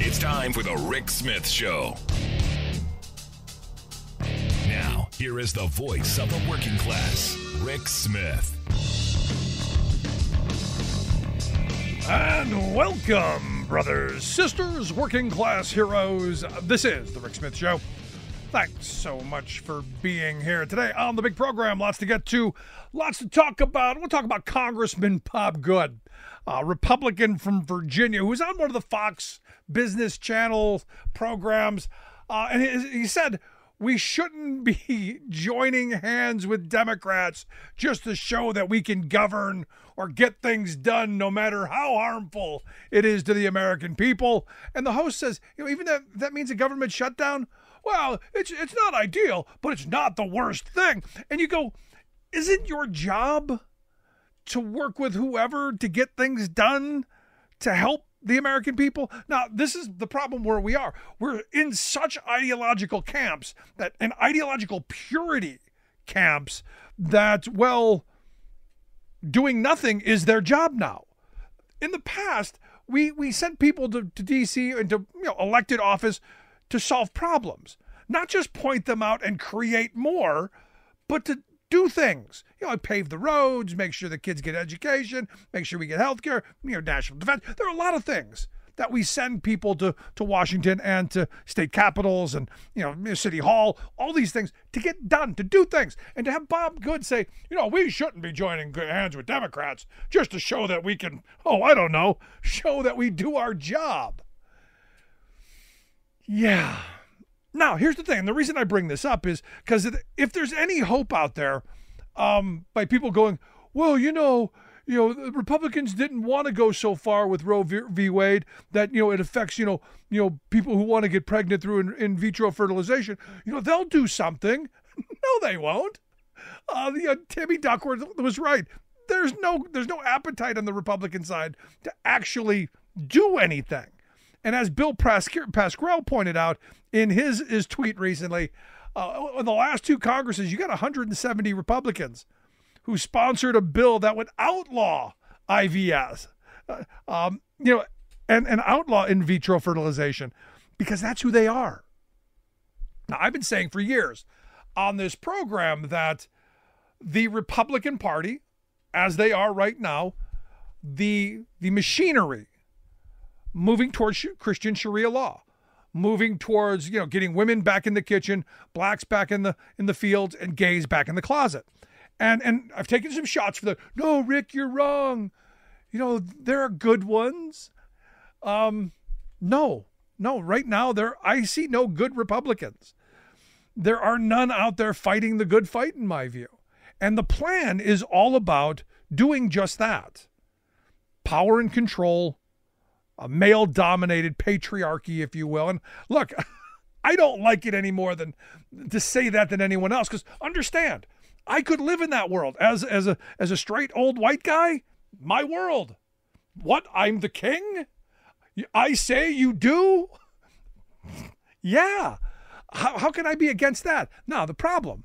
It's time for the Rick Smith Show. Now, here is the voice of the working class, Rick Smith. And welcome, brothers, sisters, working class heroes. This is the Rick Smith Show. Thanks so much for being here today on the big program. Lots to get to, lots to talk about. We'll talk about Congressman Bob Good, a Republican from Virginia, who's on one of the Fox Business Channel programs. And he said, we shouldn't be joining hands with Democrats just to show that we can govern or get things done, no matter how harmful it is to the American people. And the host says, even that means a government shutdown? Well, it's not ideal, but it's not the worst thing. And you go, isn't your job to work with whoever to get things done to help the American people? Now, this is the problem where we are. We're in such ideological camps and ideological purity camps that, well, doing nothing is their job now. In the past, we sent people to D.C. and to elected office to solve problems, not just point them out and create more, but to do things. Pave the roads, make sure the kids get education, make sure we get health care, national defense. There are a lot of things that we send people to Washington and to state capitals and, City Hall, all these things to get done, to do things. And to have Bob Good say, we shouldn't be joining hands with Democrats just to show that we can, show that we do our job. Yeah. Now, here's the thing. The reason I bring this up is because if there's any hope out there by people going, well, the Republicans didn't want to go so far with Roe v. Wade that, it affects, people who want to get pregnant through in vitro fertilization. They'll do something. No, they won't. Tammy Duckworth was right. There's no appetite on the Republican side to actually do anything. And as Bill Pascrell pointed out in his tweet recently, in the last two Congresses, you got 170 Republicans who sponsored a bill that would outlaw IVS, and outlaw in vitro fertilization, because that's who they are. Now, I've been saying for years on this program that the Republican Party, as they are right now, the machinery moving towards Christian Sharia law, moving towards, getting women back in the kitchen, blacks back in the fields, and gays back in the closet. And I've taken some shots for no, Rick, you're wrong. There are good ones. No, right now I see no good Republicans. There are none out there fighting the good fight, in my view. And the plan is all about doing just that. Power and control, a male-dominated patriarchy, if you will. And look, I don't like it any more than to say that than anyone else, because understand, I could live in that world as a straight old white guy. My world. What? I'm the king? I say you do? Yeah. How can I be against that? Now, the problem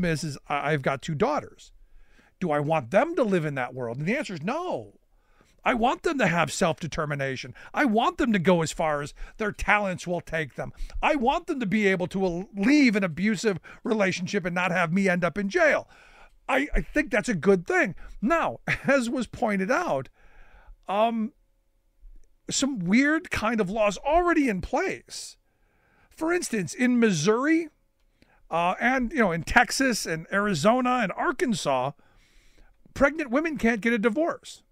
is I've got two daughters. Do I want them to live in that world? And the answer is no. I want them to have self-determination. I want them to go as far as their talents will take them. I want them to be able to leave an abusive relationship and not have me end up in jail. I think that's a good thing. Now, as was pointed out, some weird kind of laws already in place. For instance, in Missouri and in Texas and Arizona and Arkansas, pregnant women can't get a divorce.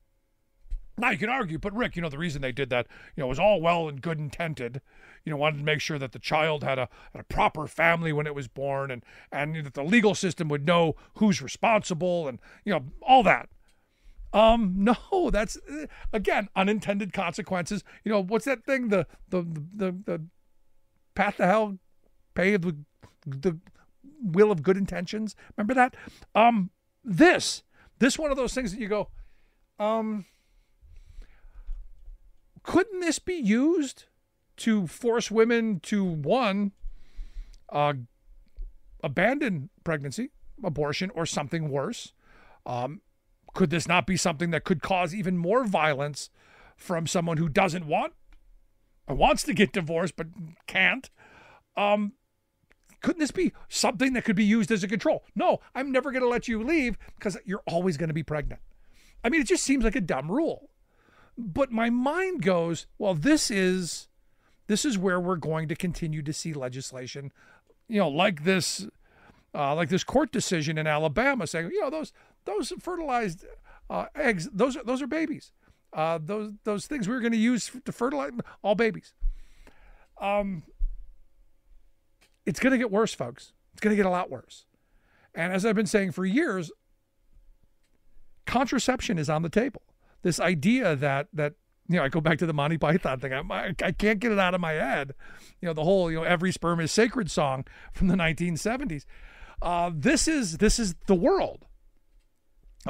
Now, you can argue, but Rick, the reason they did that, was all well and good intended. Wanted to make sure that the child had a proper family when it was born and that the legal system would know who's responsible and, all that. No, that's, again, unintended consequences. What's that thing? The path to hell, pay the will of good intentions. Remember that? This one of those things that you go, couldn't this be used to force women to, one, abandon pregnancy, abortion, or something worse? Could this not be something that could cause even more violence from someone who doesn't want wants to get divorced but can't. Couldn't this be something that could be used as a control? No, I'm never going to let you leave because you're always going to be pregnant. I mean, it just seems like a dumb rule. But my mind goes, well, this is where we're going to continue to see legislation, like this court decision in Alabama saying, those fertilized eggs, those are babies. Those things we were going to use to fertilize, all babies. It's going to get worse, folks. It's going to get a lot worse. And as I've been saying for years, contraception is on the table. This idea that I go back to the Monty Python thing. I can't get it out of my head. The whole every sperm is sacred song from the 1970s. This is the world.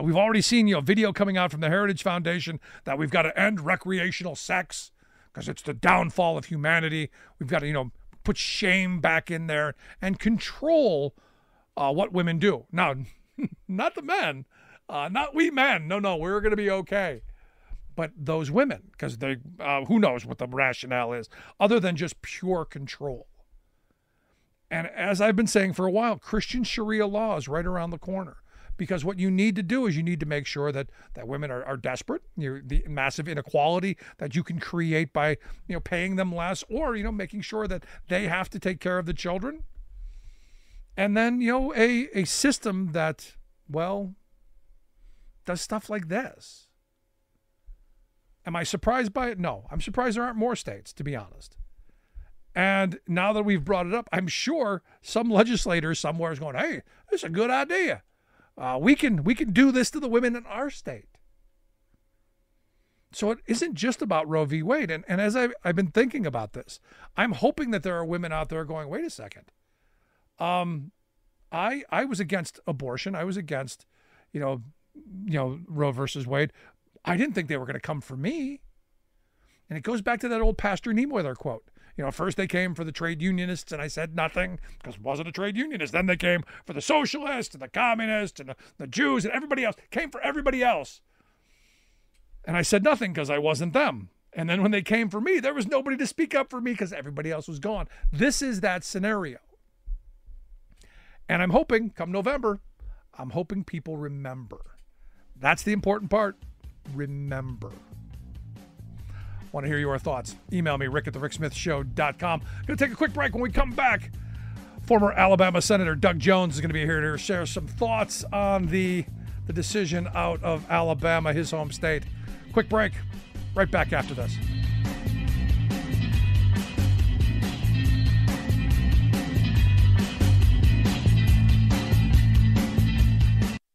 We've already seen video coming out from the Heritage Foundation that we've got to end recreational sex because it's the downfall of humanity. We've got to put shame back in there and control what women do. Now, not the men, not we men. No, we're going to be okay. But those women, because they, who knows what the rationale is, other than just pure control. And as I've been saying for a while, Christian Sharia law is right around the corner. Because what you need to do is you need to make sure that women are desperate. The massive inequality that you can create by paying them less, or making sure that they have to take care of the children. And then a system that does stuff like this. Am I surprised by it? No, I'm surprised there aren't more states, to be honest. And now that we've brought it up, I'm sure some legislator somewhere is going, hey, this is a good idea. We can do this to the women in our state. So it isn't just about Roe v. Wade. And as I've been thinking about this, I'm hoping that there are women out there going, wait a second. I was against abortion. I was against, Roe versus Wade. I didn't think they were going to come for me. And it goes back to that old Pastor Niemöller quote. First they came for the trade unionists, and I said nothing because it wasn't a trade unionist. Then they came for the socialists and the communists and the Jews and everybody else. Came for everybody else. And I said nothing because I wasn't them. And then when they came for me, there was nobody to speak up for me because everybody else was gone. This is that scenario. And I'm hoping, come November, I'm hoping people remember. That's the important part. Remember. Want to hear your thoughts? Email me, rick@thericksmithshow.com. Going to take a quick break. When we come back, former Alabama Senator Doug Jones is going to be here to share some thoughts on the decision out of Alabama, his home state. Quick break. Right back after this.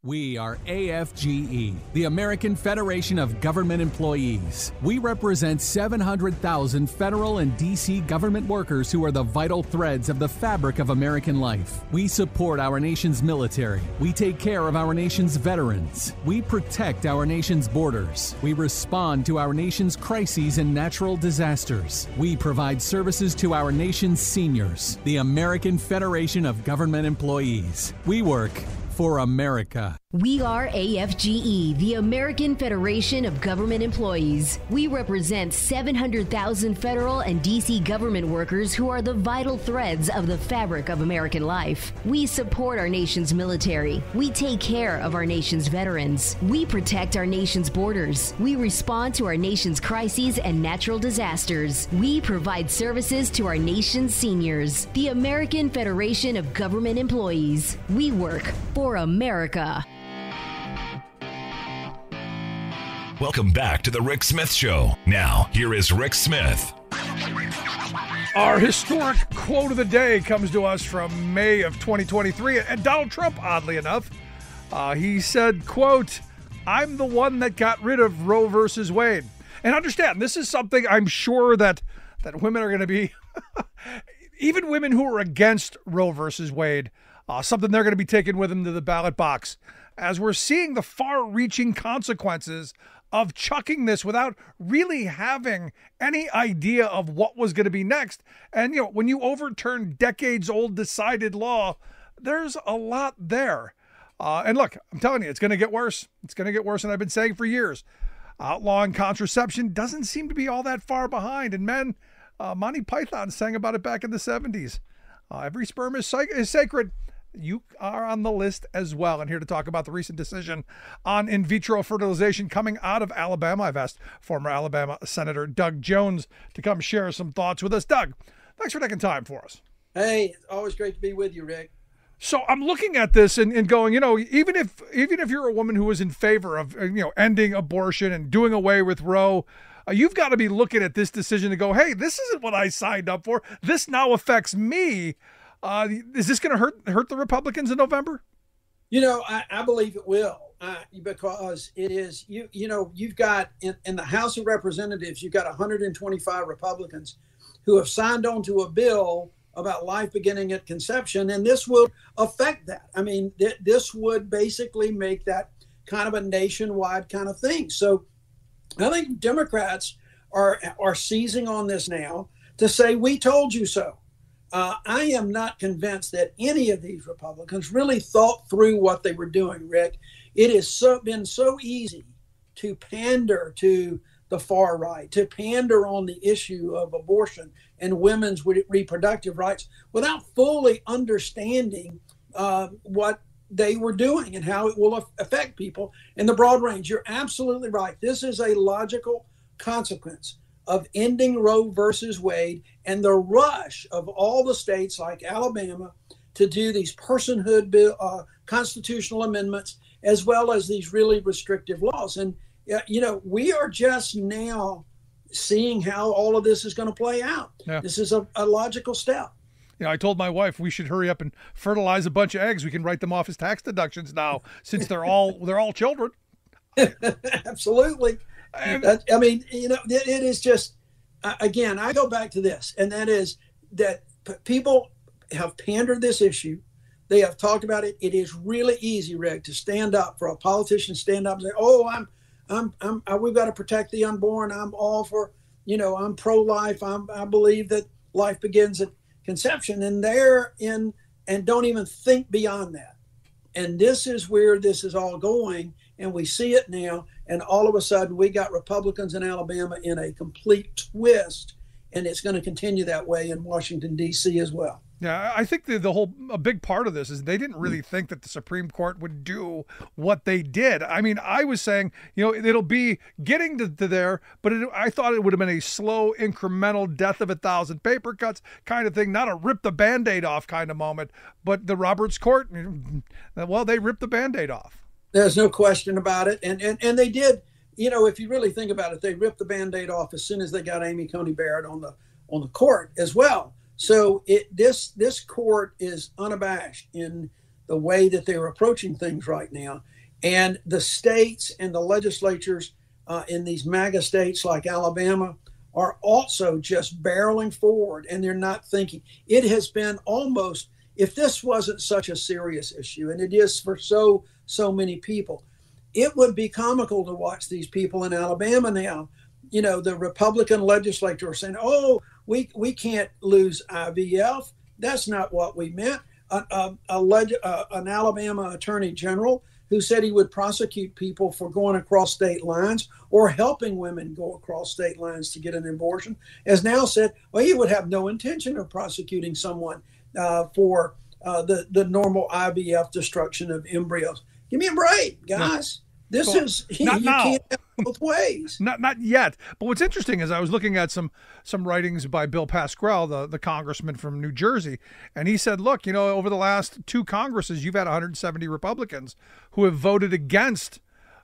We are AFGE, the American Federation of Government Employees. We represent 700,000 federal and D.C. government workers who are the vital threads of the fabric of American life. We support our nation's military. We take care of our nation's veterans. We protect our nation's borders. We respond to our nation's crises and natural disasters. We provide services to our nation's seniors. The American Federation of Government Employees. We work for America. We are AFGE, the American Federation of Government Employees. We represent 700,000 federal and D.C. government workers who are the vital threads of the fabric of American life. We support our nation's military. We take care of our nation's veterans. We protect our nation's borders. We respond to our nation's crises and natural disasters. We provide services to our nation's seniors. The American Federation of Government Employees. We work for America. Welcome back to the Rick Smith Show. Now, here is Rick Smith. Our historic quote of the day comes to us from May of 2023. And Donald Trump, oddly enough, he said, quote, "I'm the one that got rid of Roe versus Wade." And understand, this is something I'm sure that women are going to be, even women who are against Roe versus Wade, something they're going to be taking with them to the ballot box, as we're seeing the far-reaching consequences of chucking this without really having any idea of what was going to be next. And, when you overturn decades-old decided law, there's a lot there. And look, I'm telling you, it's going to get worse. It's going to get worse, and I've been saying for years, outlawing contraception doesn't seem to be all that far behind. And men, Monty Python sang about it back in the 70s. Every sperm is sacred. You are on the list as well. And here to talk about the recent decision on in vitro fertilization coming out of Alabama, I've asked former Alabama Senator Doug Jones to come share some thoughts with us. Doug, thanks for taking time for us. Hey, it's always great to be with you, Rick. So I'm looking at this and going, even if you're a woman who is in favor of, ending abortion and doing away with Roe, you've got to be looking at this decision to go, hey, this isn't what I signed up for. This now affects me. Is this going to hurt the Republicans in November? I believe it will, because it is, you've got in the House of Representatives, you've got 125 Republicans who have signed on to a bill about life beginning at conception, and this will affect that. I mean, this would basically make that kind of a nationwide kind of thing. So I think Democrats are seizing on this now to say, we told you so. I am not convinced that any of these Republicans really thought through what they were doing, Rick. It has been so easy to pander to the far right, to pander on the issue of abortion and women's reproductive rights without fully understanding what they were doing and how it will affect people in the broad range. You're absolutely right. This is a logical consequence of ending Roe versus Wade and the rush of all the states like Alabama to do these personhood bill, constitutional amendments, as well as these really restrictive laws. And, we are just now seeing how all of this is going to play out. Yeah. This is a logical step. I told my wife we should hurry up and fertilize a bunch of eggs. We can write them off as tax deductions now, since they're all children. Absolutely. It is just, again, I go back to this, and that is that people have pandered this issue. They have talked about it. It is really easy, Rick, to stand up for a politician, stand up and say, "Oh, we've got to protect the unborn. I'm all for, I'm pro-life. I believe that life begins at conception," and and don't even think beyond that. And this is where this is all going, and we see it now. And all of a sudden, we got Republicans in Alabama in a complete twist, and it's going to continue that way in Washington, D.C. as well. Yeah, I think a big part of this is they didn't really think that the Supreme Court would do what they did. I mean, I was saying, it'll be getting to there, but I thought it would have been a slow, incremental death of 1,000 paper cuts kind of thing, not a rip the Band-Aid off kind of moment. But the Roberts Court, well, they ripped the Band-Aid off. There's no question about it. And they did, if you really think about it, they ripped the Band-Aid off as soon as they got Amy Coney Barrett on the court as well. So this court is unabashed in the way that they're approaching things right now. And the states and the legislatures in these MAGA states like Alabama are also just barreling forward, and they're not thinking. It has been almost, if this wasn't such a serious issue, and it is for so many people, it would be comical to watch these people in Alabama now. The Republican legislature are saying, "Oh, we can't lose IVF. That's not what we meant." An Alabama attorney general who said he would prosecute people for going across state lines or helping women go across state lines to get an abortion has now said, well, he would have no intention of prosecuting someone for the normal IVF destruction of embryos. Give me a break, guys. This is, you can't have it both ways. Not yet. But what's interesting is I was looking at some writings by Bill Pascrell, the congressman from New Jersey, and he said, look, over the last two Congresses, you've had 170 Republicans who have voted against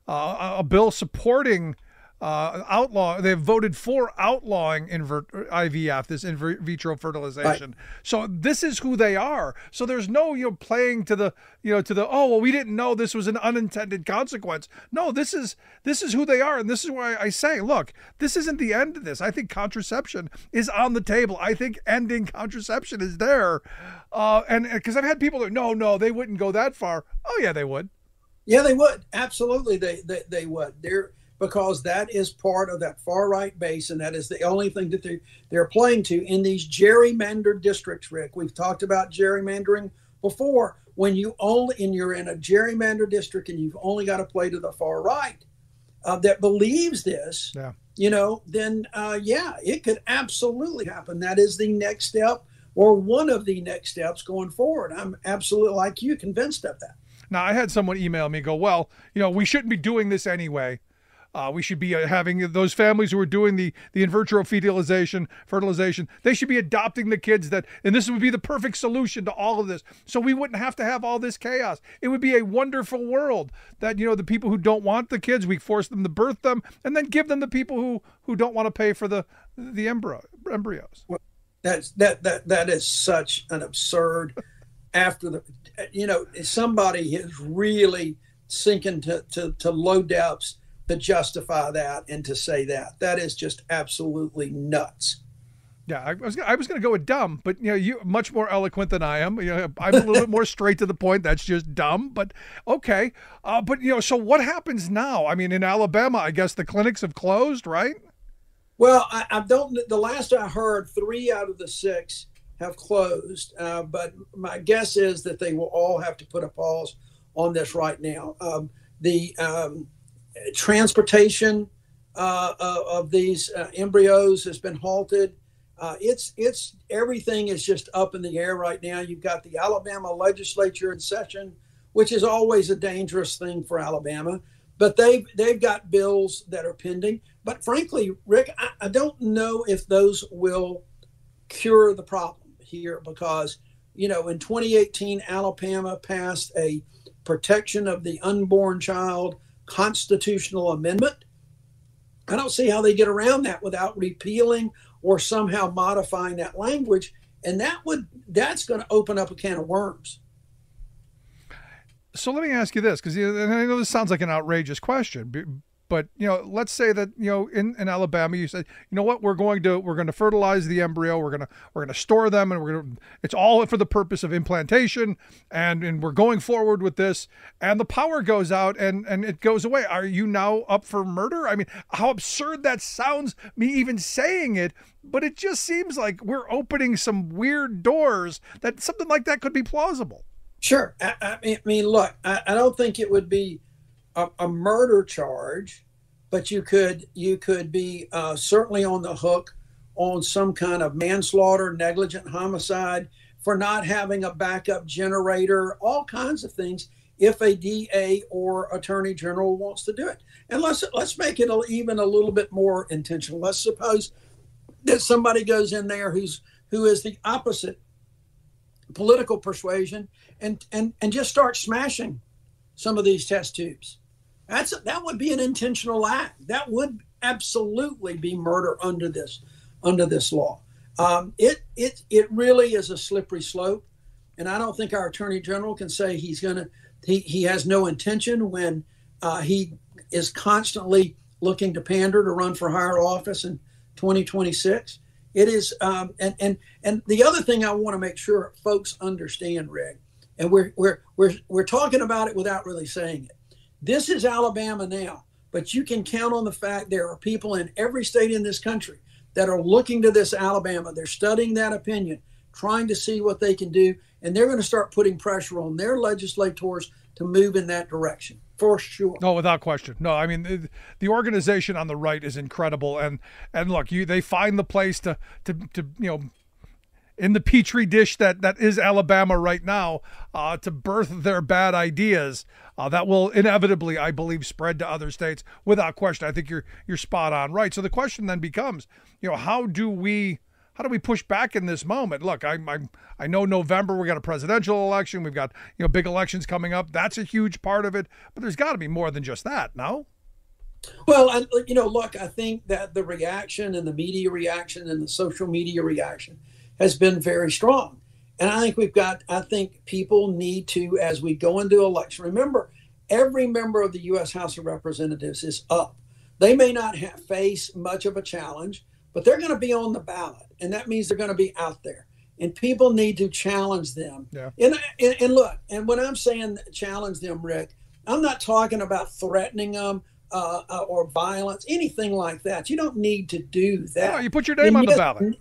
a bill supporting they've voted for outlawing IVF, this in vitro fertilization. Right. So this is who they are. So there's no playing to the oh, well, we didn't know this was an unintended consequence. No, this is who they are, and this is why I say, look, this isn't the end of this. I think contraception is on the table. I think ending contraception is there, and because I've had people that no, they wouldn't go that far. Oh yeah, they would. Yeah, they would. Absolutely, they would. Because that is part of that far right base, and that is the only thing that they're playing to in these gerrymandered districts, Rick. We've talked about gerrymandering before. When you're in a gerrymandered district and you've only got to play to the far right that believes this, then yeah, it could absolutely happen. That is the next step, or one of the next steps going forward. I'm absolutely, like you, convinced of that. Now, I had someone email me, go, well, we shouldn't be doing this anyway. We should be having those families who are doing the in vitro fertilization, they should be adopting the kids and this would be the perfect solution to all of this. So we wouldn't have to have all this chaos. It would be a wonderful world that, the people who don't want the kids, we force them to birth them and then give them the people who don't want to pay for the embryos. Well, that is such an absurd, somebody is really sinking to low depths to justify that and to say that is just absolutely nuts. Yeah, I was going to go with dumb, but you much more eloquent than I am. I'm a little bit more straight to the point. That's just dumb, but okay. But so what happens now? I mean, in Alabama, I guess the clinics have closed, right? Well, I don't. The last I heard, 3 out of the 6 have closed, but my guess is that they will all have to put a pause on this right now. The transportation of these embryos has been halted. It's everything is just up in the air right now. You've got the Alabama legislature in session, which is always a dangerous thing for Alabama. But they've got bills that are pending. But frankly, Rick, I don't know if those will cure the problem here because, in 2018, Alabama passed a protection of the unborn child constitutional amendment. I don't see how they get around that without repealing or somehow modifying that language. And that's going to open up a can of worms. So let me ask you this, because and I know this sounds like an outrageous question, but let's say that in Alabama you said, what, we're going to fertilize the embryo, we're going to store them, and it's all for the purpose of implantation, and we're going forward with this, and the power goes out and it goes away. Are you now up for murder? I mean, how absurd that sounds, me even saying it, but it just seems like we're opening some weird doors that something like that could be plausible. Sure. I mean, look, I don't think it would be a murder charge, but you could be certainly on the hook on some kind of manslaughter, negligent homicide, for not having a backup generator, all kinds of things, if a DA or attorney general wants to do it. And let's make it even a little bit more intentional. Let's suppose that somebody goes in there who is the opposite political persuasion and just start smashing some of these test tubes. That would be an intentional act. That would absolutely be murder under this law. It really is a slippery slope, and I don't think our attorney general can say he has no intention when he is constantly looking to pander to run for higher office in 2026. It is, and the other thing I want to make sure folks understand, Rick, and we're talking about it without really saying it. This is Alabama now, but you can count on the fact there are people in every state in this country that are looking to this Alabama. They're studying that opinion, trying to see what they can do, and they're going to start putting pressure on their legislators to move in that direction. For sure. No, without question. No, I mean, the organization on the right is incredible. And look, they find the place to in the petri dish that is Alabama right now, to birth their bad ideas. That will inevitably, I believe, spread to other states without question. I think you're spot on right. So the question then becomes, how do we push back in this moment? Look, I know November we got a presidential election. We've got big elections coming up. That's a huge part of it. But there's got to be more than just that, no? Well, look, I think that the reaction and the media reaction and the social media reaction has been very strong. And I think people need to, as we go into election, remember, every member of the U.S. House of Representatives is up. They may not face much of a challenge, but they're going to be on the ballot. And that means they're going to be out there. And people need to challenge them. Yeah. And look, and when I'm saying challenge them, Rick, I'm not talking about threatening them or violence, anything like that. You don't need to do that. No, you put your name on the ballot.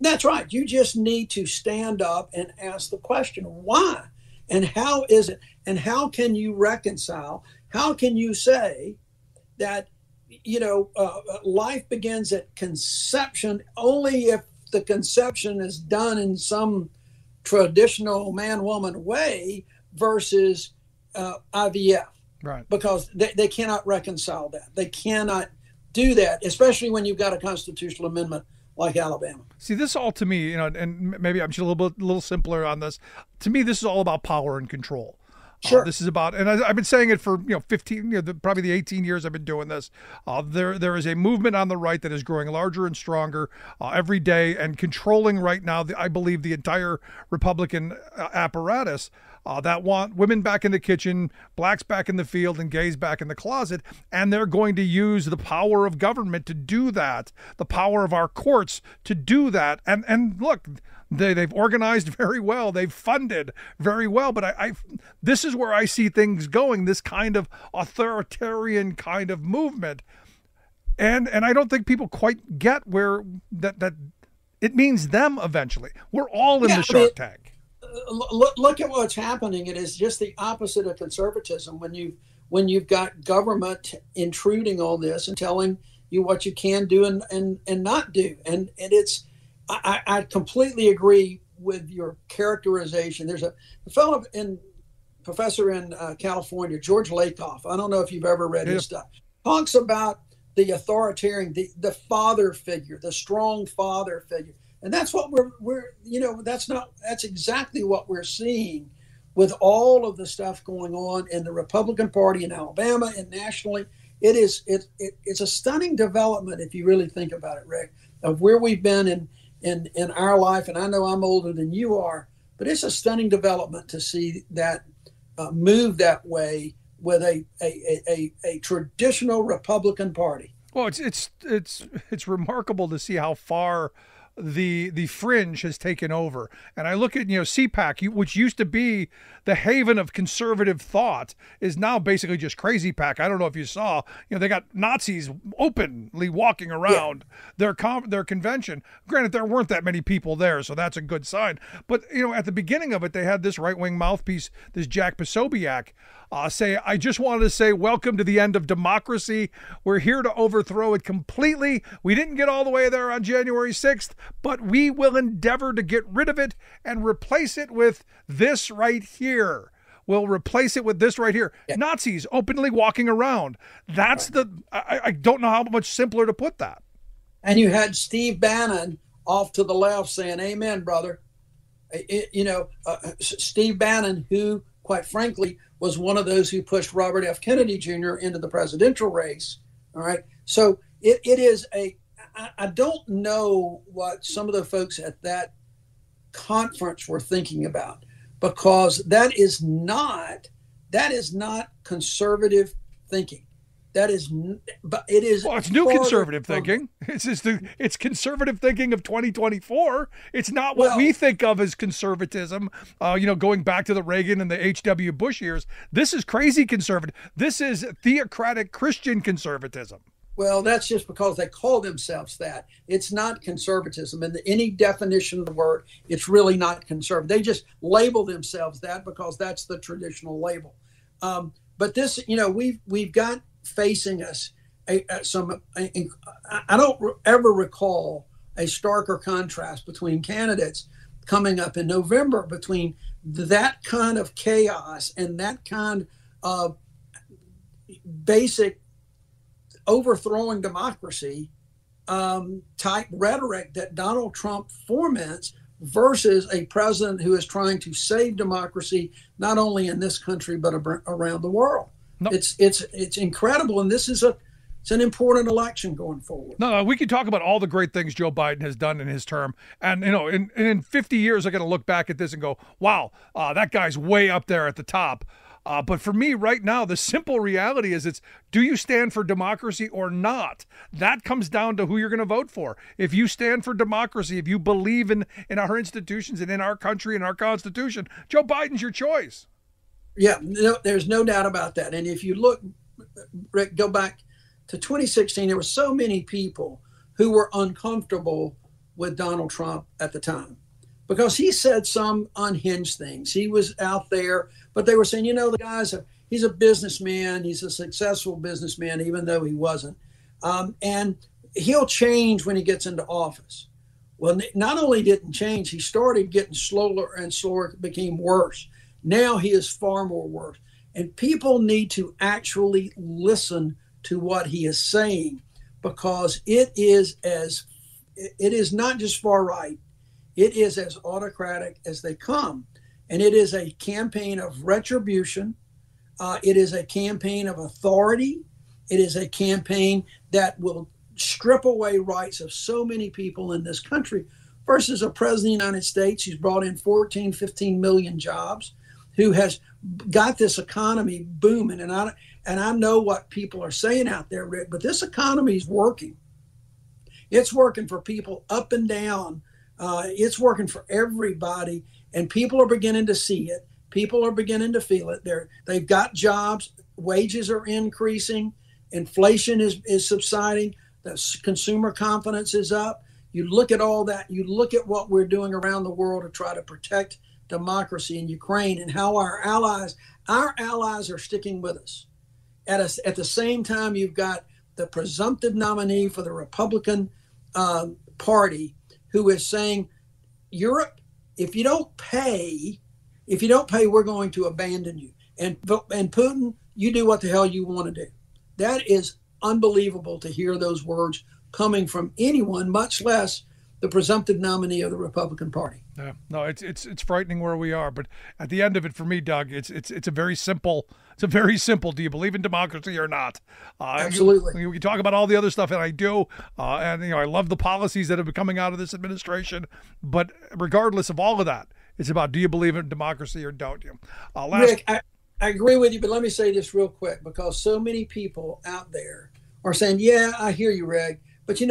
That's right. You just need to stand up and ask the question, why? And how is it? And how can you reconcile? How can you say that life begins at conception only if the conception is done in some traditional man-woman way versus IVF. Right. Because they cannot reconcile that. They cannot do that, especially when you've got a constitutional amendment like Alabama. See, this all to me, and maybe I'm just a little simpler on this. To me, this is all about power and control. Sure. This is about, and I've been saying it for 15, probably the 18 years I've been doing this. There is a movement on the right that is growing larger and stronger every day, and controlling right now, I believe, the entire Republican apparatus that want women back in the kitchen, blacks back in the field, and gays back in the closet, and they're going to use the power of government to do that, the power of our courts to do that, and look. They've organized very well. They've funded very well. But this is where I see things going, this kind of authoritarian kind of movement. And I don't think people quite get where that it means them eventually. We're all in the Shark Tank. Look at what's happening. It is just the opposite of conservatism when you've got government intruding on this and telling you what you can do and not do. And it's I completely agree with your characterization. There's a fellow professor in California, George Lakoff. I don't know if you've ever read his stuff. Talks about the authoritarian, the father figure, the strong father figure, and that's what that's exactly what we're seeing with all of the stuff going on in the Republican Party in Alabama and nationally. It's a stunning development if you really think about it, Rick, of where we've been in our life. And I know I'm older than you are, but it's a stunning development to see that move that way with a traditional Republican Party. Well, it's remarkable to see how far the fringe has taken over. And I look at, CPAC, which used to be the haven of conservative thought, is now basically just crazy pack. I don't know if you saw, they got Nazis openly walking around their convention. Granted, there weren't that many people there, so that's a good sign. But, at the beginning of it, they had this right-wing mouthpiece, this Jack Posobiec, say, I just wanted to say, welcome to the end of democracy. We're here to overthrow it completely. We didn't get all the way there on January 6th, but we will endeavor to get rid of it and replace it with this right here. We'll replace it with this right here. Yeah. Nazis openly walking around. That's I don't know how much simpler to put that. And you had Steve Bannon off to the left saying, amen, brother. Steve Bannon, who, quite frankly, was one of those who pushed Robert F. Kennedy Jr. into the presidential race. All right. So it is I don't know what some of the folks at that conference were thinking about, because that is not conservative thinking. That is, but it is. Well, it's new conservative thinking. It's conservative thinking of 2024. It's not what we think of as conservatism. Going back to the Reagan and the H.W. Bush years. This is crazy conservative. This is theocratic Christian conservatism. Well, that's just because they call themselves that. It's not conservatism. In any definition of the word, it's really not conservative. They just label themselves that because that's the traditional label. But this, we've got facing us I don't ever recall a starker contrast between candidates coming up in November, between that kind of chaos and that kind of basic overthrowing democracy type rhetoric that Donald Trump foments versus a president who is trying to save democracy, not only in this country, but around the world. No. It's incredible. And it's an important election going forward. No, we can talk about all the great things Joe Biden has done in his term. And, in 50 years, I'm going to look back at this and go, wow, that guy's way up there at the top. But for me right now, the simple reality is do you stand for democracy or not? That comes down to who you're going to vote for. If you stand for democracy, if you believe in our institutions and in our country and our Constitution, Joe Biden's your choice. Yeah, there's no doubt about that. And if you look, Rick, go back to 2016, there were so many people who were uncomfortable with Donald Trump at the time because he said some unhinged things. He was out there, but they were saying, the guy's he's a businessman. He's a successful businessman, even though he wasn't. And he'll change when he gets into office. Well, not only didn't change, he started getting slower and slower. It became worse. Now he is far more worse. And people need to actually listen to what he is saying, because it is not just far right. It is as autocratic as they come. And it is a campaign of retribution. It is a campaign of authority. It is a campaign that will strip away rights of so many people in this country, versus a president of the United States who's brought in 14, 15 million jobs, who has got this economy booming. And I know what people are saying out there, Rick, but this economy is working. It's working for people up and down. It's working for everybody, and people are beginning to see it. People are beginning to feel it. They've got jobs. Wages are increasing. Inflation is subsiding. The consumer confidence is up. You look at all that. You look at what we're doing around the world to try to protect democracy in Ukraine, and how our allies are sticking with us. At the same time, you've got the presumptive nominee for the Republican Party who is saying, Europe, if you don't pay, we're going to abandon you. And Putin, you do what the hell you want to do. That is unbelievable to hear those words coming from anyone, much less the presumptive nominee of the Republican Party. Yeah, no, it's frightening where we are. But at the end of it, for me, Doug, it's a very simple. It's a very simple. Do you believe in democracy or not? Absolutely. We can talk about all the other stuff, and I do. And I love the policies that have been coming out of this administration. But regardless of all of that, it's about, do you believe in democracy or don't you? Rick, I agree with you, but let me say this real quick, because so many people out there are saying, yeah, I hear you, Reg, but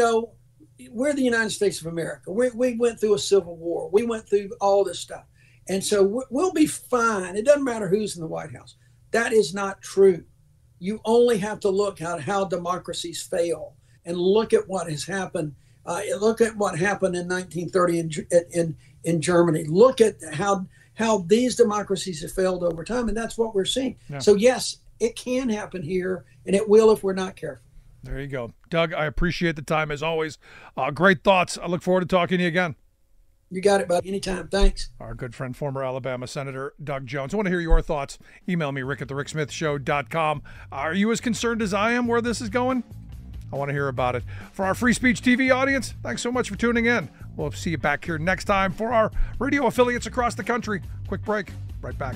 we're the United States of America. We went through a civil war. We went through all this stuff. And so we'll be fine. It doesn't matter who's in the White House. That is not true. You only have to look at how democracies fail, and look at what has happened. Look at what happened in 1930 in Germany. Look at how these democracies have failed over time, and that's what we're seeing. Yeah. So yes, it can happen here, and it will if we're not careful. There you go. Doug, I appreciate the time as always. Great thoughts. I look forward to talking to you again. You got it, buddy. Anytime. Thanks. Our good friend, former Alabama Senator Doug Jones. I want to hear your thoughts. Email me, rick@thericksmithshow.com. Are you as concerned as I am where this is going? I want to hear about it. For our Free Speech TV audience, thanks so much for tuning in. We'll see you back here next time for our radio affiliates across the country. Quick break. Right back.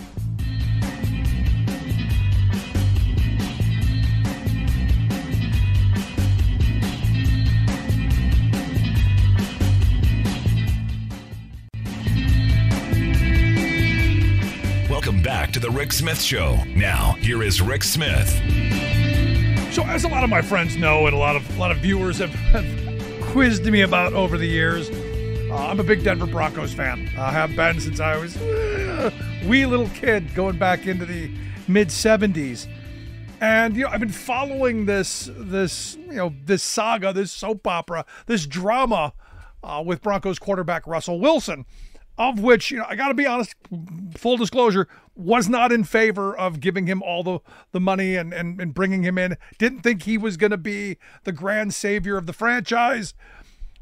Welcome back to The Rick Smith Show. Now, here is Rick Smith. So, as a lot of my friends know, and a lot of viewers have quizzed me about over the years, I'm a big Denver Broncos fan. I have been since I was a wee little kid, going back into the mid-'70s. And I've been following this saga, this soap opera, this drama with Broncos quarterback Russell Wilson, of which, I got to be honest, full disclosure, was not in favor of giving him all the money and bringing him in. Didn't think he was going to be the grand savior of the franchise,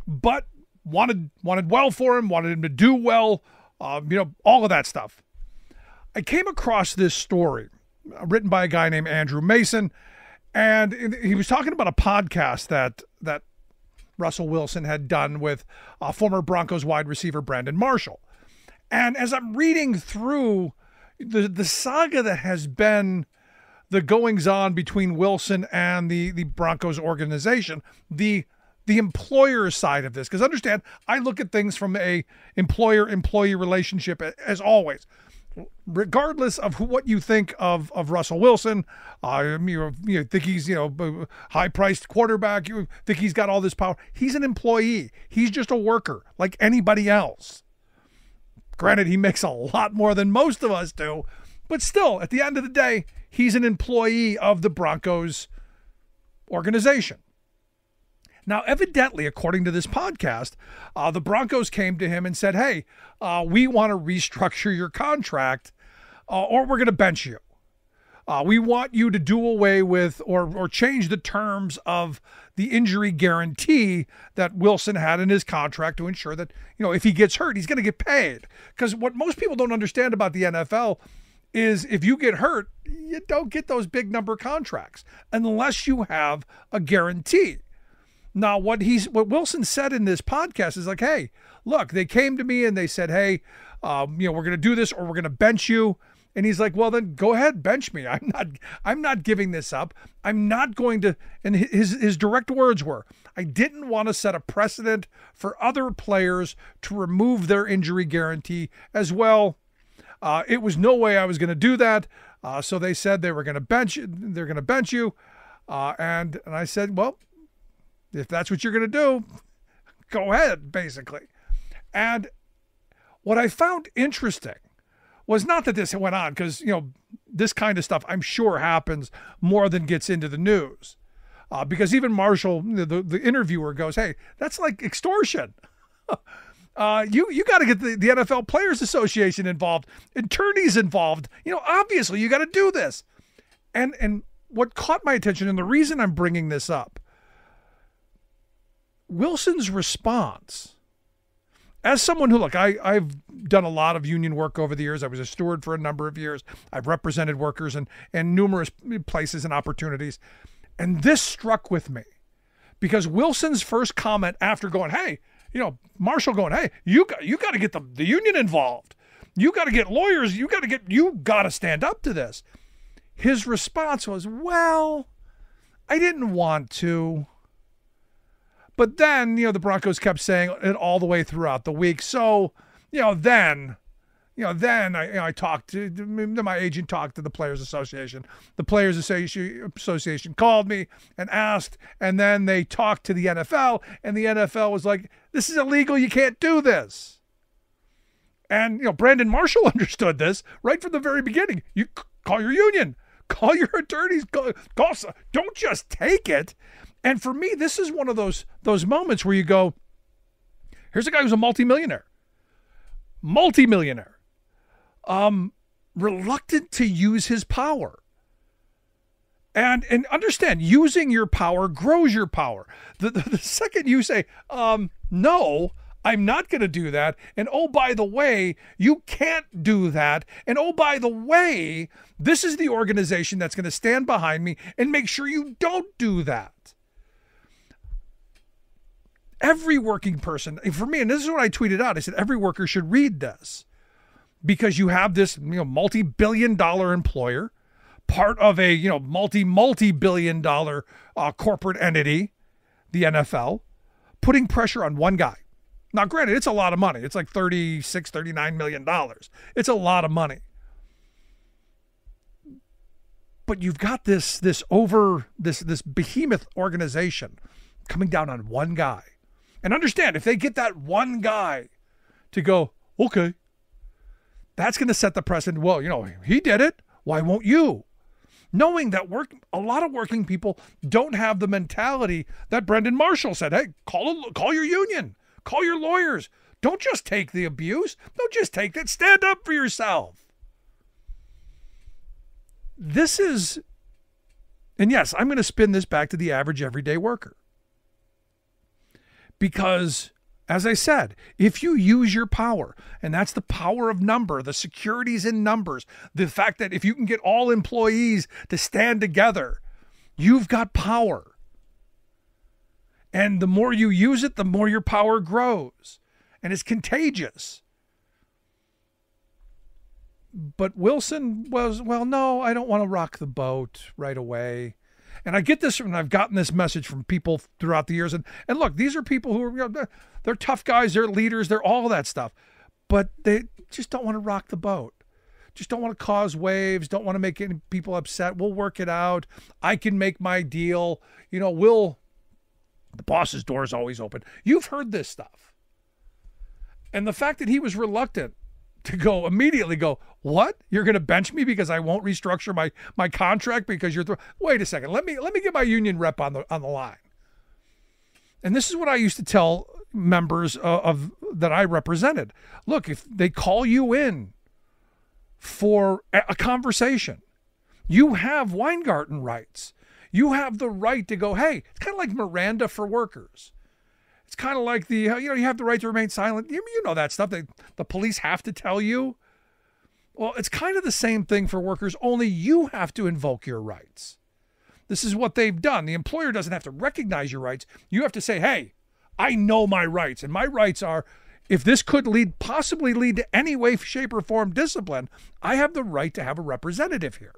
but wanted well for him, wanted him to do well, all of that stuff. I came across this story written by a guy named Andrew Mason, and he was talking about a podcast that Russell Wilson had done with former Broncos wide receiver Brandon Marshall. And as I'm reading through the saga that has been the goings-on between Wilson and the Broncos organization, the employer side of this, because understand, I look at things from a employer-employee relationship as always. Regardless of what you think of Russell Wilson, you think he's high-priced quarterback, you think he's got all this power. He's an employee. He's just a worker like anybody else. Granted, he makes a lot more than most of us do, but still, at the end of the day, he's an employee of the Broncos organization. Now, evidently, according to this podcast, the Broncos came to him and said, hey, we want to restructure your contract or we're going to bench you. We want you to do away with or change the terms of the injury guarantee that Wilson had in his contract to ensure that, if he gets hurt, he's going to get paid. Because what most people don't understand about the NFL is if you get hurt, you don't get those big number contracts unless you have a guarantee. Now, what Wilson said in this podcast is like, hey, look, they came to me and they said, hey, we're going to do this or we're going to bench you. And he's like, well, then go ahead, bench me. I'm not giving this up. I'm not going to. And his direct words were, I didn't want to set a precedent for other players to remove their injury guarantee as well. It was no way I was going to do that. So they said they were going to bench. They're going to bench you. And I said, well, if that's what you're going to do, go ahead, basically. And what I found interesting was not that this went on, because, this kind of stuff I'm sure happens more than gets into the news. Because even Marshall, the interviewer, goes, hey, that's like extortion. You got to get the NFL Players Association involved, attorneys involved. Obviously you got to do this. And what caught my attention, and the reason I'm bringing this up, Wilson's response, as someone who, look, I've done a lot of union work over the years. I was a steward for a number of years. I've represented workers in numerous places and opportunities. And this struck with me because Wilson's first comment after going, hey, Marshall going, hey, you got to get the union involved. You got to get lawyers. You got to stand up to this. His response was, well, I didn't want to. But then, the Broncos kept saying it all the way throughout the week. So, then I talked to, my agent talked to the Players Association. The Players Association called me and asked, and then they talked to the NFL, and the NFL was like, this is illegal. You can't do this. And, Brandon Marshall understood this right from the very beginning. You call your union, call your attorneys, don't just take it. And for me, this is one of those moments where you go, here's a guy who's a multimillionaire, reluctant to use his power. And understand, using your power grows your power. The second you say, no, I'm not going to do that. And oh, by the way, you can't do that. And oh, by the way, this is the organization that's going to stand behind me and make sure you don't do that. Every working person, for me, and this is what I tweeted out, I said, every worker should read this because you have this, multi-billion-dollar employer, part of a, multi-billion-dollar corporate entity, the NFL, putting pressure on one guy. Now, granted, it's a lot of money. It's like $39 million. It's a lot of money. But you've got this behemoth organization coming down on one guy. And understand, if they get that one guy to go, okay, that's going to set the precedent. Well, he did it. Why won't you? Knowing that a lot of working people don't have the mentality that Brendan Marshall said, hey, call your union, call your lawyers. Don't just take the abuse. Don't just take that. Stand up for yourself. This is, and yes, I'm going to spin this back to the average everyday worker. Because, as I said, if you use your power, and that's the power of number, the securities in numbers, the fact that if you can get all employees to stand together, you've got power. And the more you use it, the more your power grows. And it's contagious. But Wilson was, well, no, I don't want to rock the boat right away. And I get this, and I've gotten this message from people throughout the years. And look, these are people who are, they're tough guys, they're leaders, they're all that stuff. But they just don't want to rock the boat. Just don't want to cause waves, don't want to make any people upset. We'll work it out. I can make my deal. The boss's door is always open. You've heard this stuff. And the fact that he was reluctant to immediately go, what? You're going to bench me because I won't restructure my contract because you're wait a second. Let me get my union rep on the line. And this is what I used to tell members of that I represented. Look, if they call you in for a conversation, You have Weingarten rights. You have the right to go, hey, it's kind of like Miranda for workers. It's kind of like you have the right to remain silent. You know that stuff that the police have to tell you. Well, it's kind of the same thing for workers, only you have to invoke your rights. This is what they've done. The employer doesn't have to recognize your rights. You have to say, hey, I know my rights, and my rights are, if this could possibly lead to any way, shape, or form discipline, I have the right to have a representative here.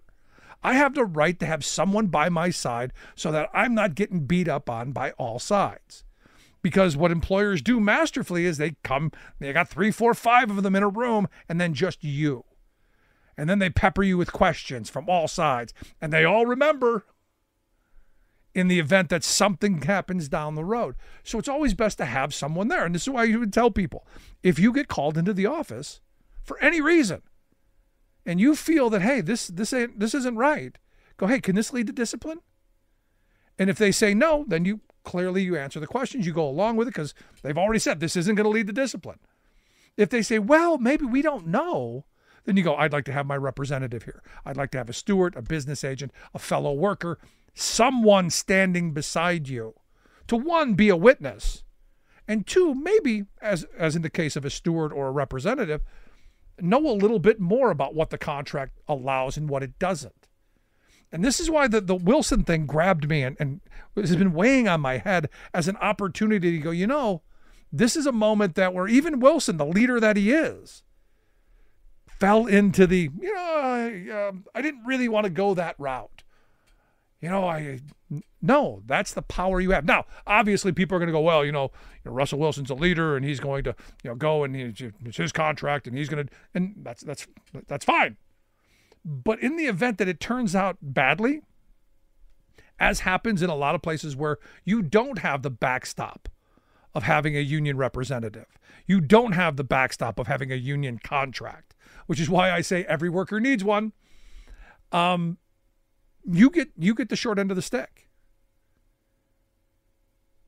I have the right to have someone by my side so that I'm not getting beat up on by all sides. Because what employers do masterfully is they got 3, 4, 5 of them in a room, and then just you. And then they pepper you with questions from all sides. And they all remember in the event that something happens down the road. So it's always best to have someone there. And this is why you would tell people, if you get called into the office for any reason, and you feel that, hey, this isn't right, go, hey, can this lead to discipline? And if they say no, then you answer the questions, you go along with it because they've already said this isn't going to lead to discipline. If they say, well, maybe we don't know, then you go, I'd like to have my representative here. I'd like to have a steward, a business agent, a fellow worker, someone standing beside you to, one, be a witness, and two, maybe, as in the case of a steward or a representative, know a little bit more about what the contract allows and what it doesn't. And this is why the Wilson thing grabbed me and has been weighing on my head as an opportunity to go, this is a moment that where even Wilson, the leader that he is, fell into the, I didn't really want to go that route. No, that's the power you have. Now, obviously people are going to go, well, Russell Wilson's a leader and he's going to, go and it's his contract and he's going to, and that's fine. But in the event that it turns out badly, as happens in a lot of places where you don't have the backstop of having a union representative, you don't have the backstop of having a union contract, which is why I say every worker needs one. You get the short end of the stick.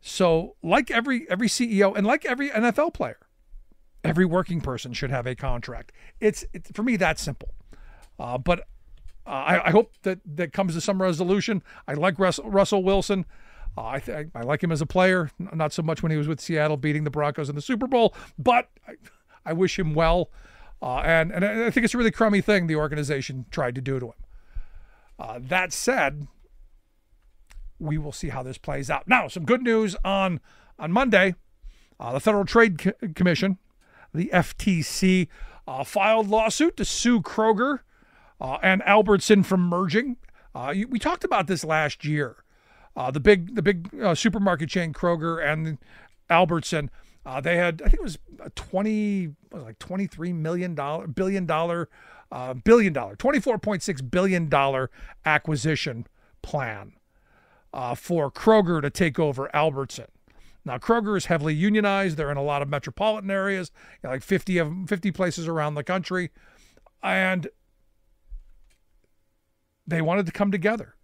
So like every CEO and like every NFL player, every working person should have a contract. It's for me, that simple. But I hope that comes to some resolution. I like Russell Wilson. I like him as a player, not so much when he was with Seattle beating the Broncos in the Super Bowl, but I wish him well. And I think it's a really crummy thing the organization tried to do to him. That said, we will see how this plays out. Now, some good news on Monday. The Federal Trade Commission, the FTC, filed lawsuit to sue Kroger and Albertson from merging. We talked about this last year. The big supermarket chain Kroger and Albertson, they had, I think it was $23 $24.6 billion acquisition plan for Kroger to take over Albertson. Now, Kroger is heavily unionized. They're in a lot of metropolitan areas, like 50 places around the country. And they wanted to come together.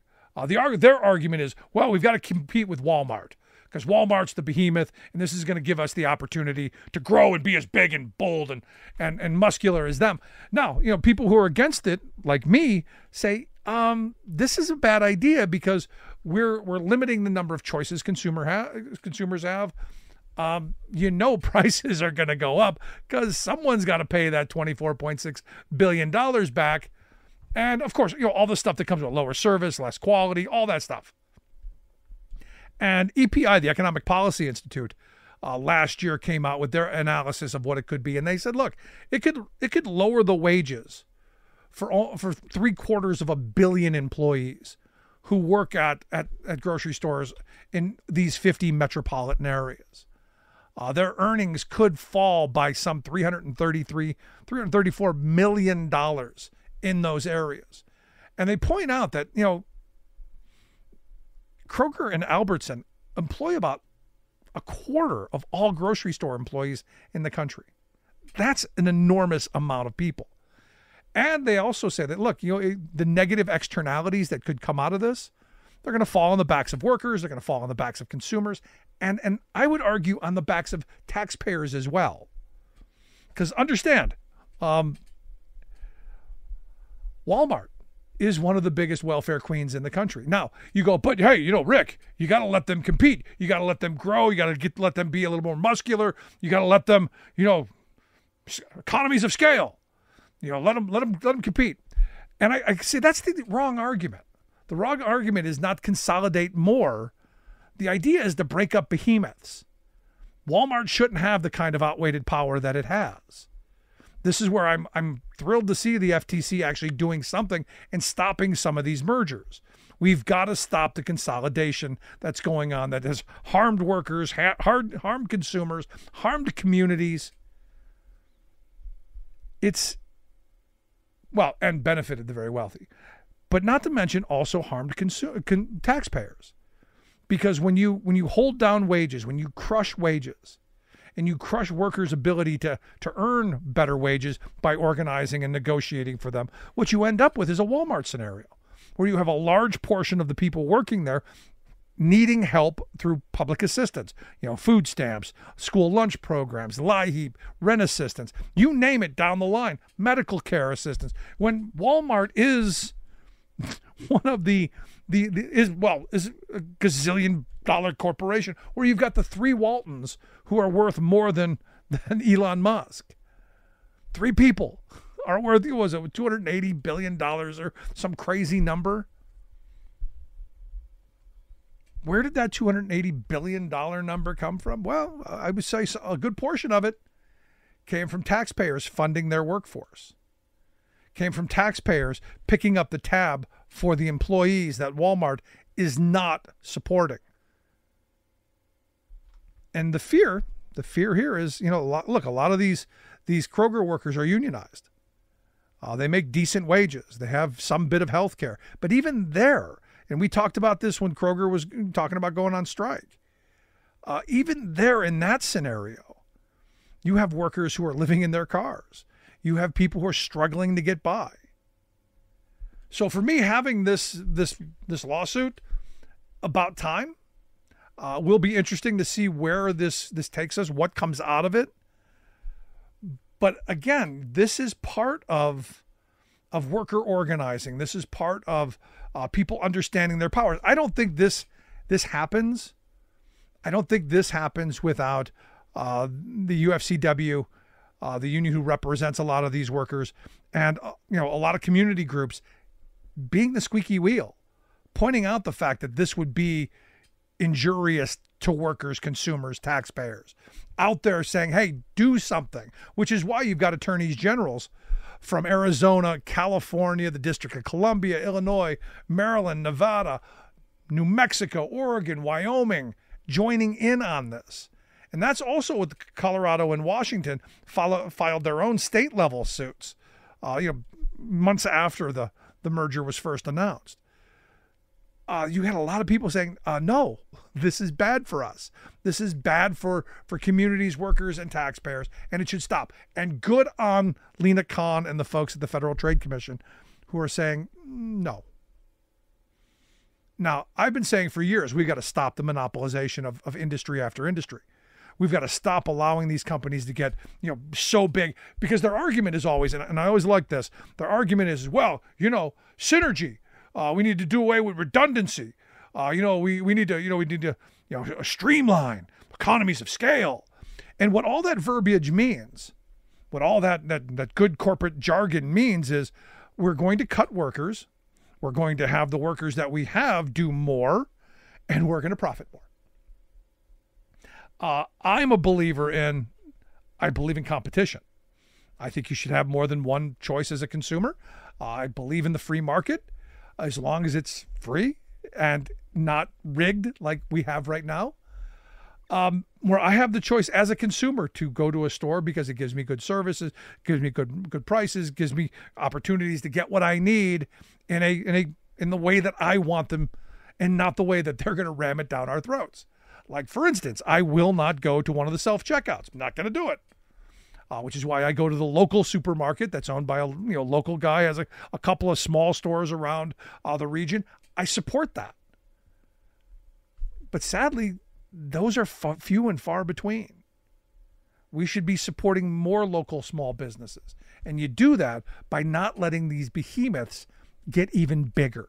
Their argument is, well, we've got to compete with Walmart because Walmart's the behemoth, and this is going to give us the opportunity to grow and be as big and bold and muscular as them. Now, people who are against it, like me, say, this is a bad idea because we're limiting the number of choices consumers have. Prices are going to go up because someone's got to pay that $24.6 billion back. And of course, all the stuff that comes with lower service, less quality, all that stuff. And EPI, the Economic Policy Institute, last year came out with their analysis of what it could be. And they said, look, it could lower the wages for $750 million employees who work at grocery stores in these 50 metropolitan areas. Their earnings could fall by some $334 million in those areas. And they point out that, Kroger and Albertson employ about a quarter of all grocery store employees in the country. That's an enormous amount of people. And they also say that, look, the negative externalities that could come out of this, they're going to fall on the backs of workers. They're going to fall on the backs of consumers. And I would argue on the backs of taxpayers as well. Because understand, Walmart is one of the biggest welfare queens in the country. Now, you go, but hey, Rick, you got to let them compete. You got to let them grow. You got to let them be a little more muscular. You got to let them, economies of scale. Let them compete. And I say that's the wrong argument. The wrong argument is not consolidate more. The idea is to break up behemoths. Walmart shouldn't have the kind of outweighted power that it has. This is where I'm thrilled to see the FTC actually doing something and stopping some of these mergers. We've got to stop the consolidation that's going on that has harmed workers, harmed consumers, harmed communities. And benefited the very wealthy. But not to mention also harmed taxpayers. Because when you hold down wages, when you crush wages, and you crush workers' ability to earn better wages by organizing and negotiating for them, what you end up with is a Walmart scenario where you have a large portion of the people working there needing help through public assistance, food stamps, school lunch programs, LIHEAP, rent assistance, you name it down the line, medical care assistance. When Walmart is one of is a gazillion-dollar corporation where you've got the three Waltons who are worth more than Elon Musk. Three people are worth, was it $280 billion or some crazy number? Where did that $280 billion number come from? Well, I would say a good portion of it came from taxpayers funding their workforce. Came from taxpayers picking up the tab for the employees that Walmart is not supporting. And the fear here is, a lot of these Kroger workers are unionized. They make decent wages. They have some bit of health care. But even there, and we talked about this when Kroger was talking about going on strike, even there in that scenario, you have workers who are living in their cars. You have people who are struggling to get by. So for me, having this lawsuit, about time, will be interesting to see where this takes us, what comes out of it. But again, this is part of worker organizing. This is part of people understanding their powers. I don't think this happens. I don't think this happens without the UFCW, the union who represents a lot of these workers, and a lot of community groups being the squeaky wheel, pointing out the fact that this would be injurious to workers, consumers, taxpayers, out there saying, hey, do something, which is why you've got attorneys generals from Arizona, California, the District of Columbia, Illinois, Maryland, Nevada, New Mexico, Oregon, Wyoming, joining in on this. And that's also what Colorado and Washington filed their own state level suits, months after the merger was first announced. You had a lot of people saying, no, this is bad for us. This is bad for communities, workers, and taxpayers, and it should stop. And good on Lena Khan and the folks at the Federal Trade Commission who are saying no. Now, I've been saying for years, we've got to stop the monopolization of industry after industry. We've got to stop allowing these companies to get, so big, because their argument is always, and I always like this, their argument is, synergy. We need to do away with redundancy. We need to streamline, economies of scale. And what all that verbiage means, what all that good corporate jargon means is we're going to cut workers. We're going to have the workers that we have do more, and we're going to profit more. I'm a believer I believe in competition. I think you should have more than one choice as a consumer. I believe in the free market as long as it's free and not rigged like we have right now. Where I have the choice as a consumer to go to a store because it gives me good services, gives me good prices, gives me opportunities to get what I need in the way that I want them, and not the way that they're going to ram it down our throats. Like, for instance, I will not go to one of the self-checkouts. I'm not going to do it, which is why I go to the local supermarket that's owned by a local guy, has a couple of small stores around the region. I support that. But sadly, those are few and far between. We should be supporting more local small businesses. And you do that by not letting these behemoths get even bigger.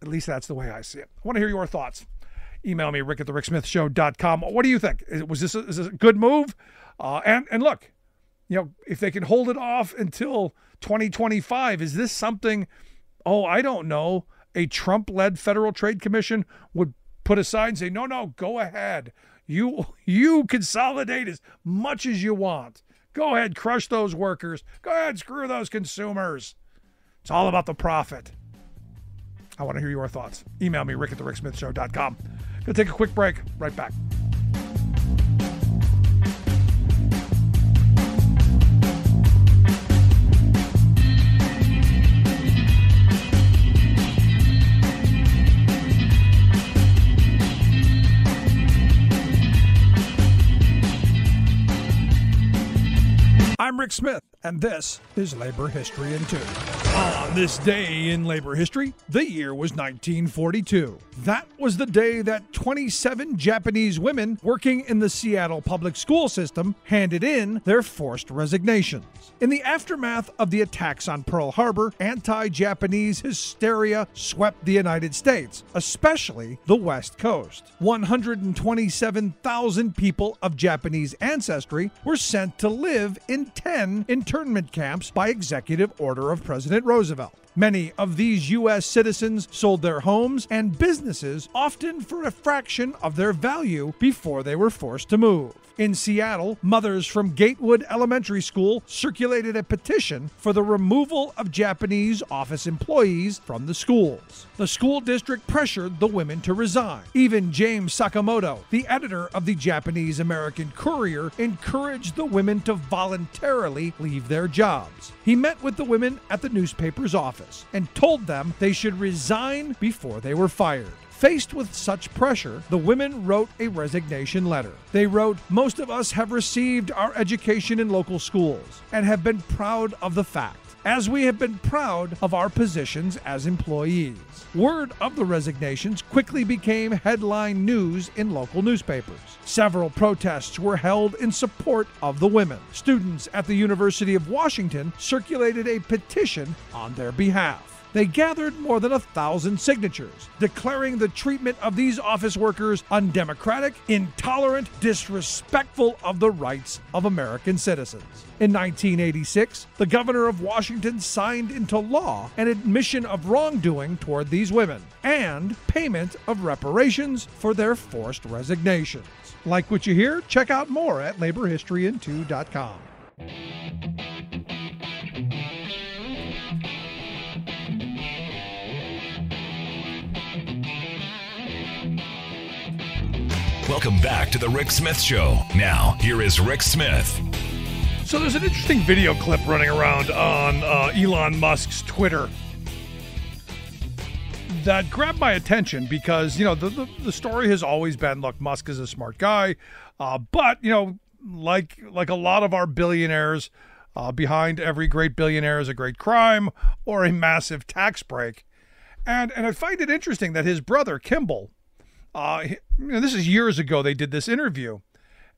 At least that's the way I see it. I want to hear your thoughts. Email me, rick@thericksmithshow.com. What do you think? Is this a good move? And look, if they can hold it off until 2025, is this something, I don't know, a Trump-led Federal Trade Commission would put aside and say, no, go ahead. You consolidate as much as you want. Go ahead, crush those workers. Go ahead, screw those consumers. It's all about the profit. I want to hear your thoughts. Email me, rick@thericksmithshow.com. Gonna take a quick break. Right back. I'm Rick Smith, and this is Labor History in 2. On this day in labor history, the year was 1942. That was the day that 27 Japanese women working in the Seattle public school system handed in their forced resignations. In the aftermath of the attacks on Pearl Harbor, anti-Japanese hysteria swept the United States, especially the West Coast. 127,000 people of Japanese ancestry were sent to live in 10 internment camps by executive order of President Roosevelt. Many of these U.S. citizens sold their homes and businesses, often for a fraction of their value, before they were forced to move. In Seattle, mothers from Gatewood Elementary School circulated a petition for the removal of Japanese office employees from the schools. The school district pressured the women to resign. Even James Sakamoto, the editor of the Japanese American Courier, encouraged the women to voluntarily leave their jobs. He met with the women at the newspaper's office and told them they should resign before they were fired. Faced with such pressure, the women wrote a resignation letter. They wrote, "Most of us have received our education in local schools and have been proud of the fact, as we have been proud of our positions as employees." Word of the resignations quickly became headline news in local newspapers. Several protests were held in support of the women. Students at the University of Washington circulated a petition on their behalf. They gathered more than 1,000 signatures, declaring the treatment of these office workers undemocratic, intolerant, disrespectful of the rights of American citizens. In 1986, the governor of Washington signed into law an admission of wrongdoing toward these women and payment of reparations for their forced resignations. Like what you hear? Check out more at laborhistoryin2.com. Welcome back to the Rick Smith Show. Now, here is Rick Smith. So there's an interesting video clip running around on Elon Musk's Twitter that grabbed my attention because, the story has always been, look, Musk is a smart guy, but, like a lot of our billionaires, behind every great billionaire is a great crime or a massive tax break. And I find it interesting that his brother, Kimball, this is years ago they did this interview,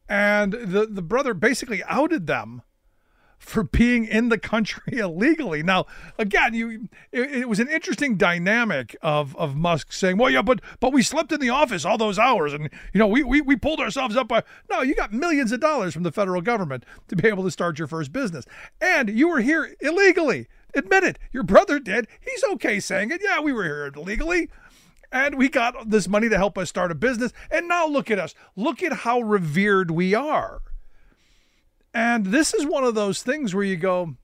and the brother basically outed them for being in the country illegally. Now, again, it was an interesting dynamic of Musk saying, well, yeah, but we slept in the office all those hours, and we pulled ourselves up by. No, you got millions of dollars from the federal government to be able to start your first business, and you were here illegally. Admit it. Your brother did. He's okay saying it. Yeah, we were here illegally. And we got this money to help us start a business. And now look at us. Look at how revered we are. And this is one of those things where you go,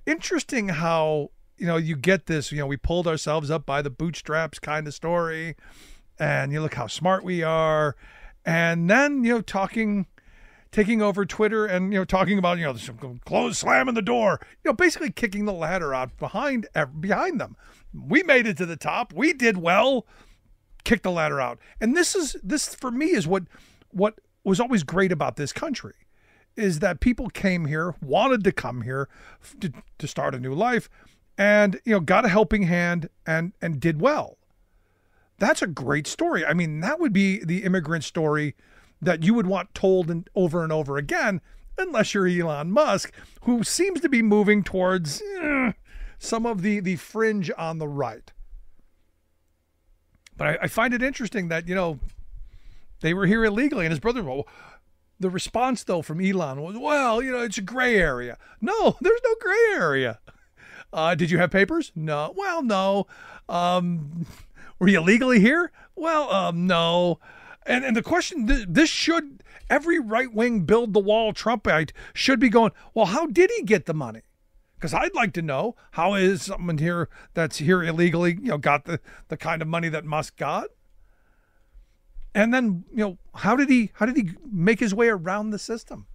interesting how, you get this, we pulled ourselves up by the bootstraps kind of story. And you look how smart we are. And then, taking over Twitter and, talking about, close, slamming the door, basically kicking the ladder out behind them. We made it to the top. We did well. Kick the ladder out. And this for me is what was always great about this country, is that people came here, wanted to come here to start a new life, and got a helping hand and did well. That's a great story. I mean, that would be the immigrant story that you would want told over and over again, unless you're Elon Musk, who seems to be moving towards some of the fringe on the right. But I find it interesting that, they were here illegally, and his brother, the response, though, from Elon was, well, it's a gray area. No, there's no gray area. Did you have papers? No. Well, no. Were you illegally here? Well, no. And the question, this should, every right-wing build the wall Trumpite should be going, well, how did he get the money? Because I'd like to know, how is someone here that's here illegally, got the kind of money that Musk got? And then, how did he make his way around the system?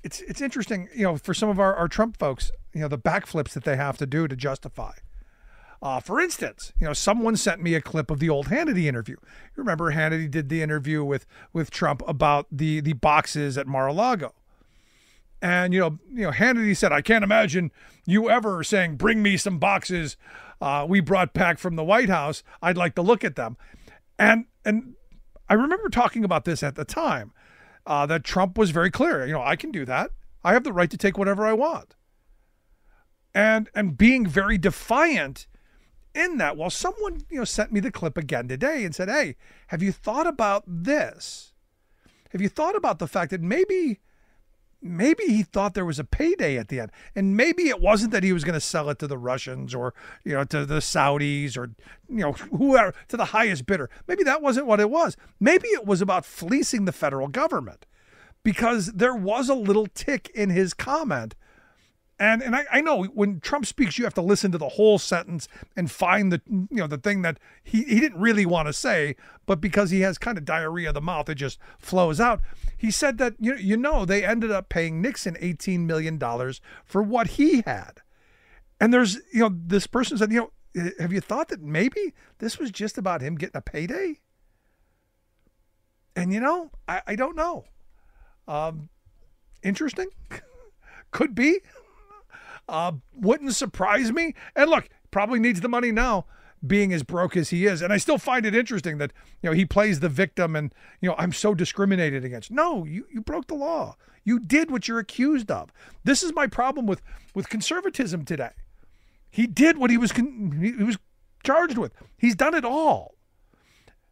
It's interesting, for some of our Trump folks, the backflips that they have to do to justify. For instance, someone sent me a clip of the old Hannity interview. You remember Hannity did the interview with Trump about the boxes at Mar-a-Lago. And, Hannity said, I can't imagine you ever saying, bring me some boxes we brought back from the White House. I'd like to look at them. And I remember talking about this at the time, that Trump was very clear. I can do that. I have the right to take whatever I want. And being very defiant in that. Well, someone, sent me the clip again today and said, hey, have you thought about this? Have you thought about the fact that maybe he thought there was a payday at the end, and maybe it wasn't that he was going to sell it to the Russians or, to the Saudis or, whoever, to the highest bidder. Maybe that wasn't what it was. Maybe it was about fleecing the federal government, because there was a little tick in his comment. And I know when Trump speaks, you have to listen to the whole sentence and find the thing that he didn't really want to say, but because he has kind of diarrhea of the mouth, it just flows out. He said that, they ended up paying Nixon $18 million for what he had. And there's, this person said, have you thought that maybe this was just about him getting a payday? And, I don't know. Interesting. Could be. Wouldn't surprise me. And look, probably needs the money now, being as broke as he is. And I still find it interesting that, he plays the victim and, I'm so discriminated against. No, you broke the law. You did what you're accused of. This is my problem with conservatism today. He did what he was charged with. He's done it all.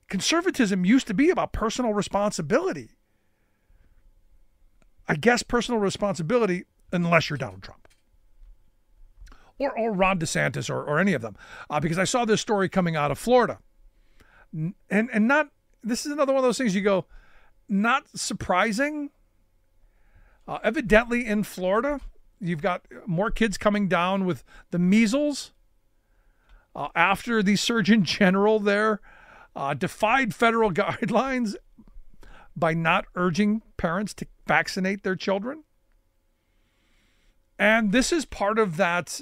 Conservatism used to be about personal responsibility. I guess personal responsibility, unless you're Donald Trump. Or Ron DeSantis or any of them, because I saw this story coming out of Florida, and not, this is another one of those things you go, not surprising. Evidently in Florida, you've got more kids coming down with the measles after the Surgeon General there defied federal guidelines by not urging parents to vaccinate their children. And this is part of that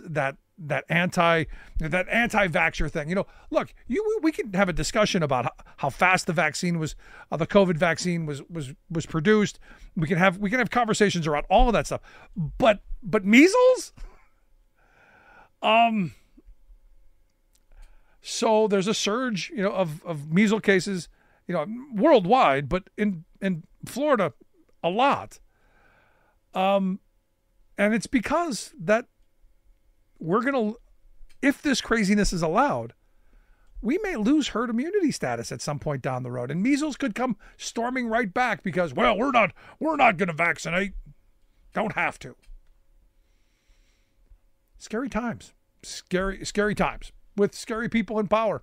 anti-vaxxer thing. Look, we can have a discussion about how fast the vaccine was, the COVID vaccine was produced. We can have conversations around all of that stuff. But measles? So there's a surge, of measles cases, worldwide, but in Florida, a lot. And it's because that if this craziness is allowed, we may lose herd immunity status at some point down the road. And measles could come storming right back because, well, we're not going to vaccinate. Don't have to. Scary times. Scary times with scary people in power.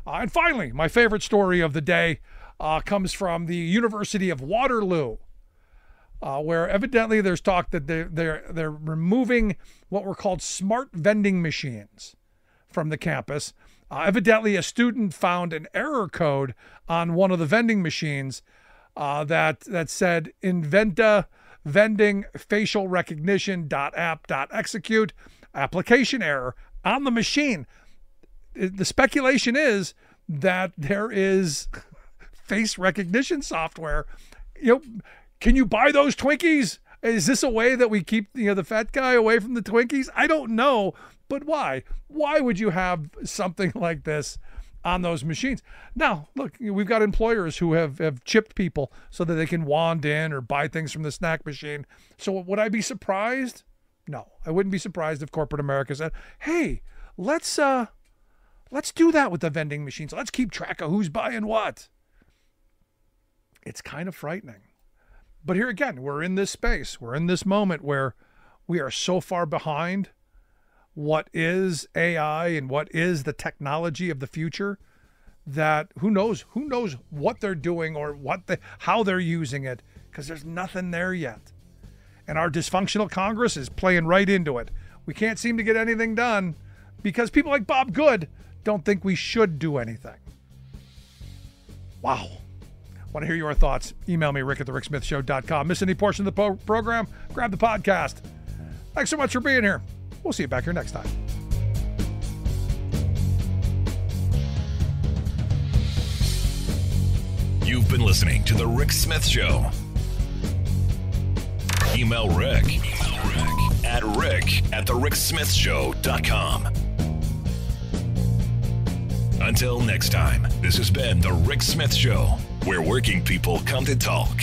And finally, my favorite story of the day comes from the University of Waterloo. Where evidently there's talk that they're removing what were called smart vending machines from the campus. Evidently, a student found an error code on one of the vending machines that said "Inventa vending facial recognition .app.execute application error" on the machine. The speculation is that there is face recognition software. Can you buy those Twinkies? Is this a way that we keep the fat guy away from the Twinkies? I don't know, but why? Why would you have something like this on those machines. Now, look, we've got employers who have chipped people so that they can wand in or buy things from the snack machine. So would I be surprised? No, I wouldn't be surprised if corporate America said, hey, let's do that with the vending machines. Let's keep track of who's buying what. It's kind of frightening. But here again, we're in this space. We're in this moment where we are so far behind what is AI and what is the technology of the future that who knows what they're doing or how they're using it, because there's nothing there yet. And our dysfunctional Congress is playing right into it. We can't seem to get anything done because people like Bob Good don't think we should do anything. Wow. Want to hear your thoughts? Email me, rick@thericksmithshow.com. Miss any portion of the program? Grab the podcast. Thanks so much for being here. We'll see you back here next time. You've been listening to The Rick Smith Show. Email Rick at rick@thericksmithshow.com. Until next time, this has been The Rick Smith Show, where working people come to talk.